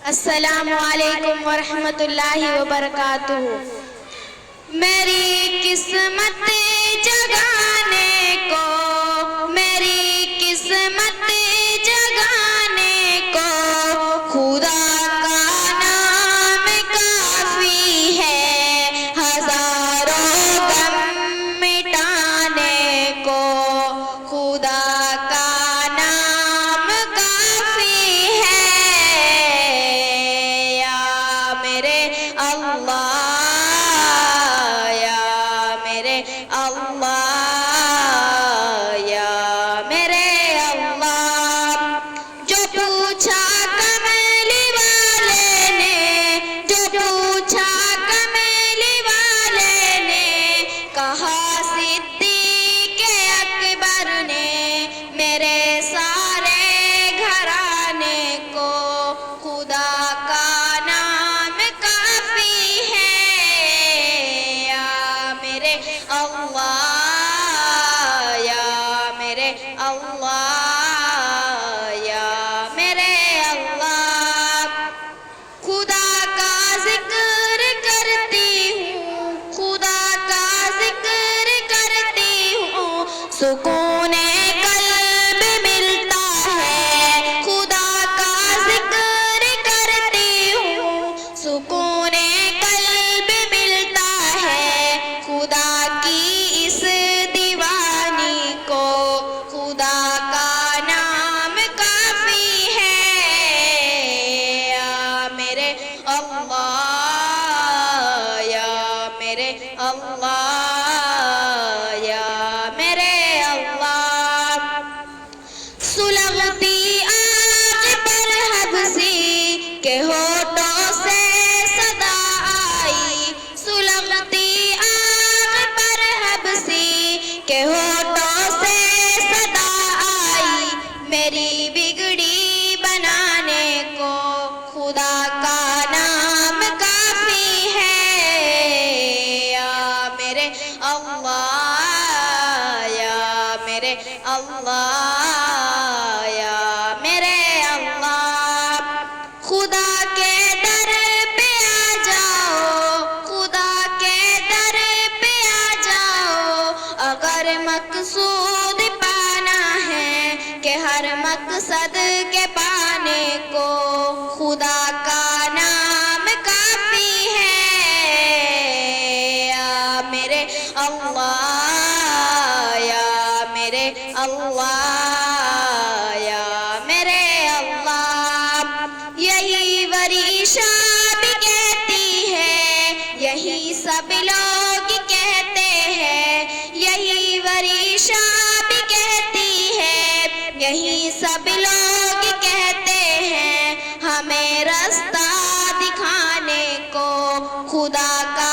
السلام علیکم ورحمۃ اللہ وبرکاتہ۔ میری قسمت جگانے کو، میری قسمت جگانے کو خدا کا نام کافی ہے، ہزاروں غم مٹانے کو خدا کا نام کافی ہے۔ یا میرے اللہ، یا میرے اللہ، یا میرے اللہ۔ جو پوچھا کملی والے نے، جو پوچھا کملی والے نے، کہا صدیق اکبر نے، میرے سارے گھرانے کو خدا کا نام کافی ہے۔ یا میرے اللہ، یا میرے اللہ، یا میرے اللہ۔ خدا کا ذکر کرتی ہوں، خدا کا ذکر کرتی ہوں، سکون قلب ملتا ہے۔ خدا کا ذکر کرتی ہوں، سکون قلب ملتا ہے۔ خدا کی اس دیوانی کو خدا کا نام کافی ہے۔ یا میرے اللہ، یا میرے اللہ، یا میرے اللہ۔ سلگتی آگ پر حبسی کے ہونٹوں سے صدا آئی، سلگتی آگ پر حبسی کے ہونٹوں سے صدا آئی، میری بگڑی بنانے کو خدا کا نام کافی ہے۔ یا میرے اللہ، یا میرے اللہ، یا میرے اللہ۔ خدا کے در پہ آ جاؤ، خدا کے در پہ آ جاؤ، اگر مقصود پانا ہے کہ ہر مقصد کے پانے کو خدا کا نام کافی ہے۔ یا میرے اللہ، یا میرے اللہ، یا میرے اللہ۔ یہی وریشہ بھی کہتی ہے، یہی سب لوگ کہتے ہیں، یہی وریشہ بھی کہتی ہے، یہی سب لوگ کہتے ہیں، ہمیں رستہ دکھانے کو خدا کا